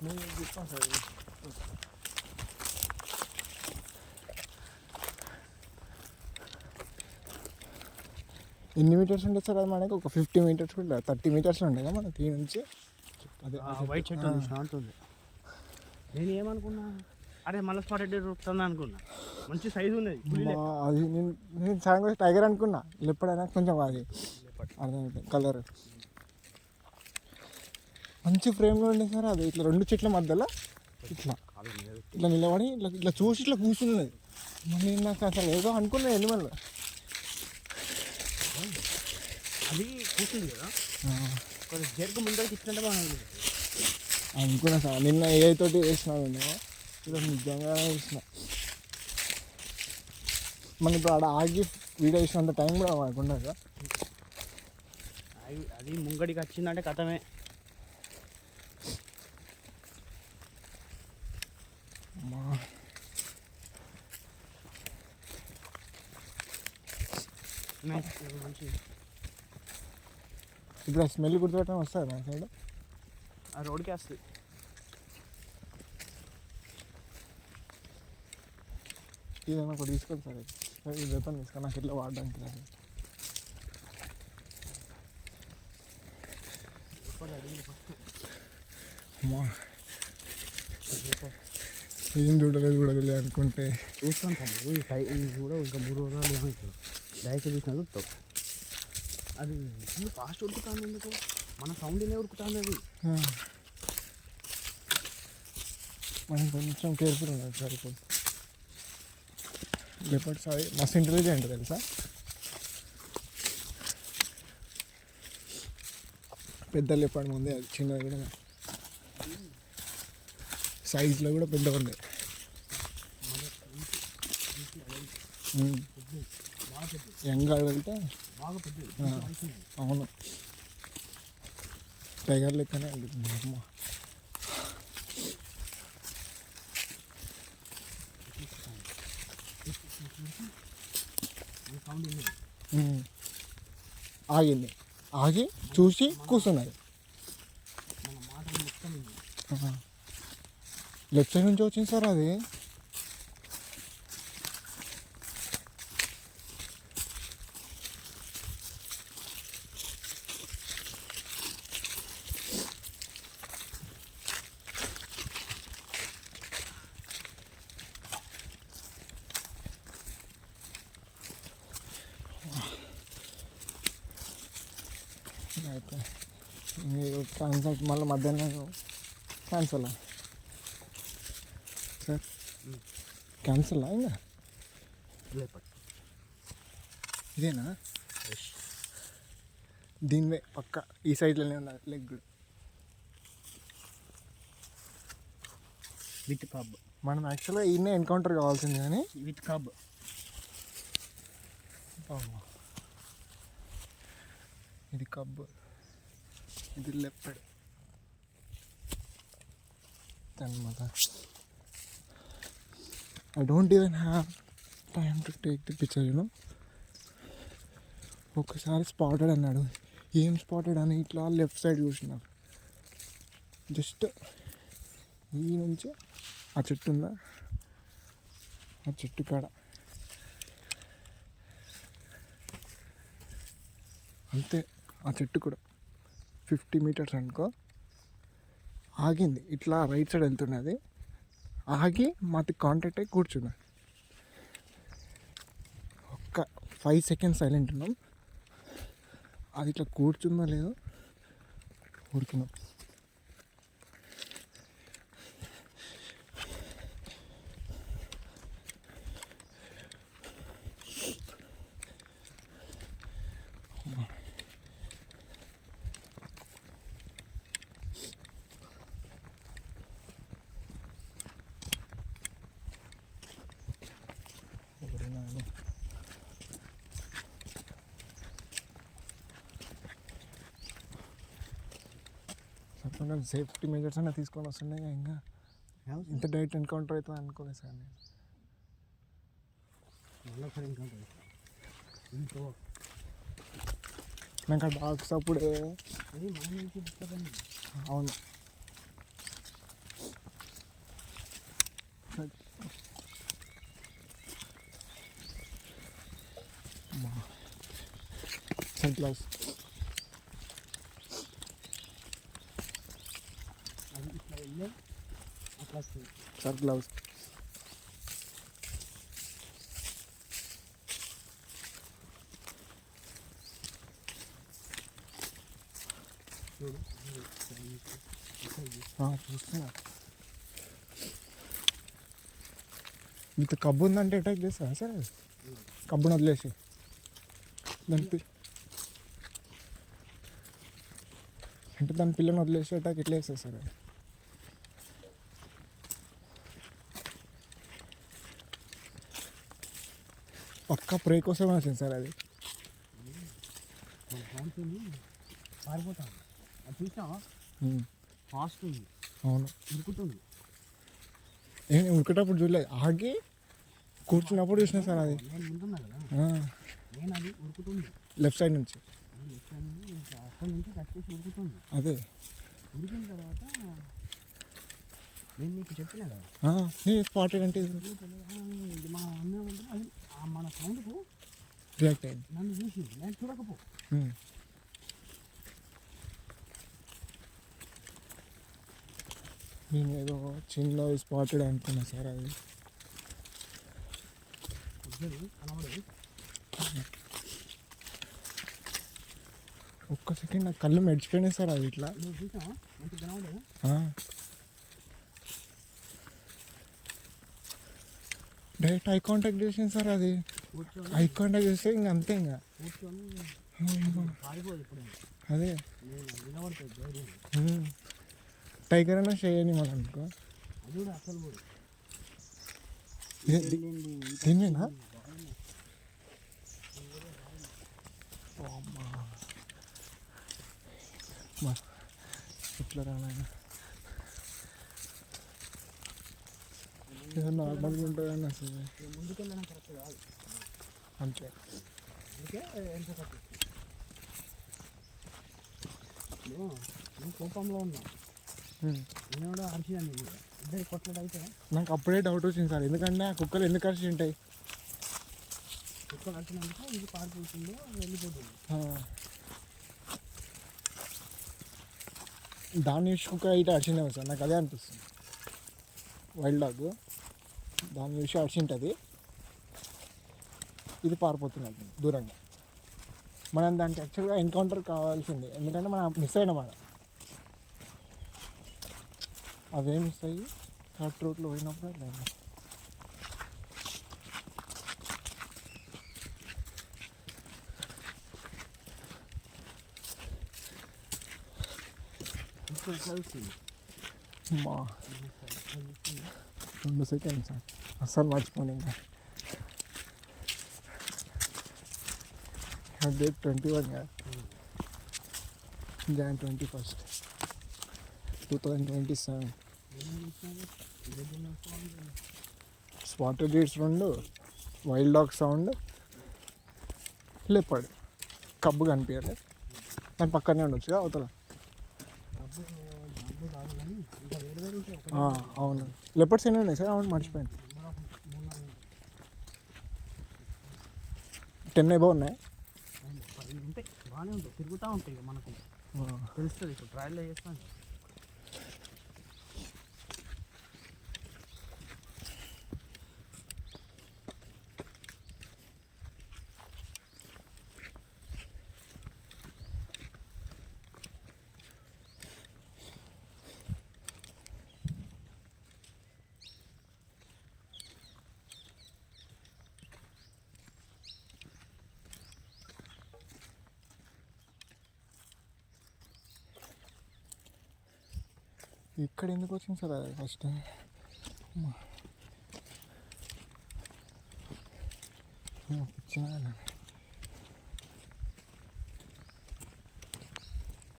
నేను చెప్తాను సార్. ఎన్ని మీటర్స్ ఉంటుంది సార్ అది మనకి? ఒక 50 మీటర్స్ కూడా 30 మీటర్స్ ఉండే కదా మనకి ఈ నుంచి. అదే వైట్ షర్ట్ ఉంది శాంతుంది. నేను ఏమనుకున్నా, అరే మళ్ళీ స్పాటెడ్ దొరుకుతుంది అనుకున్నా. మంచి సైజు ఉన్నది అది. నేను సడన్ కూడా టైగర్ అనుకున్నా. ఎప్పుడైనా కొంచెం అది అర్థమైపోయింది కలర్. మంచి ఫ్రేమ్లో ఉండే సార్ అది. ఇట్లా 2 చెట్ల మధ్యలో ఇట్లా ఇట్లా నిలబడి ఇట్లా ఇట్లా చూసి ఇట్లా కూర్చున్నది. మళ్ళీ నాకు అసలు ఏదో అనుకున్నా ఎనిమల్ అది కూర్చుంది కదా. కొంచెం జరుగు ముందరికి ఇచ్చినట్టు బాగుంది అనుకున్నా సార్. నిన్న ఏ తోటి వేసినాను నేను, ఇలా నిజంగా వేసిన. మన ఇప్పుడు ఆడ ఆగి వీడియో వేసినంత టైం కూడా మనకుండా కదా. అది ముంగడికి వచ్చిందంటే కథమే. మంచి ఇప్పుడు ఆ స్మెల్ గుర్తుపెట్టడం వస్తుంది మన సైడ్. ఆ రోడ్కి వస్తుంది. ఏదైనా ఒకటి తీసుకొని సార్. ఈ వెపన్ తీసుకొని నాకు ఇట్లా వాడడానికి రాదు. ఏం చూడలేదు కూడా తెలియదు అనుకుంటే చూస్తాను సార్. కూడా ఇంకా 3 రోజులు ఏమవుతుంది దయచేసి చూసినా చూస్తావు. అది ఫాస్ట్ ఉరుకుతాను. ఎందుకు మన సౌండ్నే ఉరుకుతాను అది. మనం కొంచెం కేర్ఫుల్ ఉండాలి సార్. ఇప్పుడు లెపర్డ్స్ అవి మస్తు ఇంటెలిజెంట్ తెలుసా. పెద్ద లెపర్డ్ ఉంది, అది చిన్నది కూడా సైజులో కూడా పెద్దగా ఉంది. యంగ్ వెళ్తే అవును టైగర్ లెక్కనే అడుగుతుంది. అమ్మ ఆగింది. ఆగి చూసి కూర్చున్నది. లెఫ్ట్ సైడ్ నుంచి వచ్చింది సార్ అది. మీరు ట్రాన్సాక్ట్ మళ్ళీ మధ్యాహ్నం క్యాన్సల్ సార్. క్యాన్సల్ ఇంకా ఇదేనా? దీనివే పక్క ఈ సైడ్లోనే ఉన్నది లెగ్ విత్ కబ్. మనం యాక్చువల్గా ఈయనే ఎన్కౌంటర్ కావాల్సింది కానీ విత్ కబ్. ఇది కబ్, ఇది లెపర్డ్ అనమాట. I don't even have time to take the picture you know. ఒక్కసారి స్పాటెడ్ అన్నాడు. ఏం స్పాటెడ్ అని ఇట్లా లెఫ్ట్ సైడ్ చూసినారు. జస్ట్ ఈ నుంచి ఆ చెట్టు ఉందా, ఆ చెట్టు కాడ అంతే. ఆ చెట్టు కూడా 50 మీటర్స్ అనుకో. ఆగింది ఇట్లా రైట్ సైడ్ వెళ్తున్నది. ఆగి మాకు కాంటాక్ట్ అయ్యి కూర్చున్నా. ఒక్క 5 సెకండ్స్ సైలెంట్ ఉన్నాం. అది ఇట్లా కూర్చుందో లేదో ఉడికినాం. సేఫ్టీ మెజర్స్ అన్నా తీసుకొని వస్తున్నాయి. ఇంకా ఇంత డైరెక్ట్ ఎన్కౌంటర్ అవుతుంది అనుకోలేదు సార్ నేను. నాకు ఆ డాగ్స్ అప్పుడే అవును సన్ గ్లౌస్. అది ఇట్లా వెళ్ళే అట్లా వస్తుంది. Sun gloves. చూడు చూస్తున్నా. ఇంత కబ్బు ఉందంటే అటాక్ చేస్తా సరే, కబ్బుని వదిలేసి దాని అంటే దాని పిల్లని వదిలేసి అటాక్ ఎట్లా వేస్తుంది సార్? పక్కా ప్రే కోసమే వచ్చింది సార్ అది. పారిపోతాను. అది చూసావా ఫాస్ట్ ఉంది, అవును. ఉరుకుతుంది. నేను ఉరికేటప్పుడు చూడలేదు, ఆగి కూర్చున్నప్పుడు చూసిన సార్ అది. నేను ముందున్నా కదా, నేను అది ఉరుకుతుంది లెఫ్ట్ సైడ్ నుంచి. అక్కడి నుంచి కట్ చేసి ఉరుకుతుంది. అదే ఉరికిన తర్వాత నేను నీకు చెప్పినా కదా, నేను స్పాటెడ్ అంటే ఇది మన అన్న అది మన సౌండ్కు రియాక్ట్ అయింది. నన్ను చూసింది, నేను చూడకపో. నేను ఏదో చిన్న స్పాటెడ్ అనుకున్నా సార్ అది. కనబడదు. ఒక్క సెకండ్ నాకు కళ్ళు మెడిచిపోయినాయి సార్ అది ఇట్లా. నువ్వు చూసావా మంచిగా కనబడదు. డైరెక్ట్ ఐ కాంటాక్ట్ చేసింది సార్ అది. ఐ కాంటాక్ట్ చేస్తే ఇంక అంతే ఇంకా కూర్చొని పారిపోదు ఇప్పుడు. అదే నిలబడుతుంది ధైర్యం. టైగర్ అయినా చేయని మనం అనుకో. అది కూడా అసలు కూడా దీన్నేనా ఎట్లా రానాయన ఏదో నార్మల్గా ఉంటుందని అసలు ముందుకెళ్ళడం కరెక్ట్ కాదు. అంతే. అందుకే ఎంత తక్కువ. నువ్వు కోపంలో ఉన్నావు, నేను కూడా అరిచిదాన్ని. ఇద్దరు కొట్టడం అయితే నాకు అప్పుడే డౌట్ వచ్చింది సార్, ఎందుకంటే ఆ కుక్కలు ఎందుకు అరిచి ఉంటాయి? కుక్కలు అరిచినందుకు ఇది పారిపోతుందో వెళ్ళిపోతుంది. దాన్ని చూసి కుక్క ఇటు అరిచిందేమో సార్, నాకు అదే అనిపిస్తుంది. వైల్డ్ డాగ్ దాన్ని చూసి అరిచింటుంది, ఇది పారిపోతున్నది దూరంగా. మనం దానికి యాక్చువల్గా ఎన్కౌంటర్ కావాల్సింది, ఎందుకంటే మనం మిస్ అయినా మనం అవే మిస్ అయ్యి కరెక్ట్ రూట్లో పోయినప్పుడు లేదు. మా 2 సెకండ్స్ అస్సలు మర్చిపోను ఇంకా. డేట్ 21 కదా, Jan 21, 2027. Spotted deers 2, wild dog sound, leopard. Cub కనిపించలేదు, దాని పక్కనే ఉండొచ్చు అవతల. అవును, లెపర్డ్స్ ఎన్ని ఉన్నాయి సార్? అవును మర్చిపోయాను, 10 అబౌవ్ ఉన్నాయి. ఉంటాయి, బాగానే ఉంటాయి, తిరుగుతూ ఉంటాయి. మనకు తెలుస్తుంది, ఇప్పుడు ట్రయల్లో చేస్తాను. ఇక్కడ ఎందుకు వచ్చింది సార్ అది ఫస్ట్? ఇచ్చిన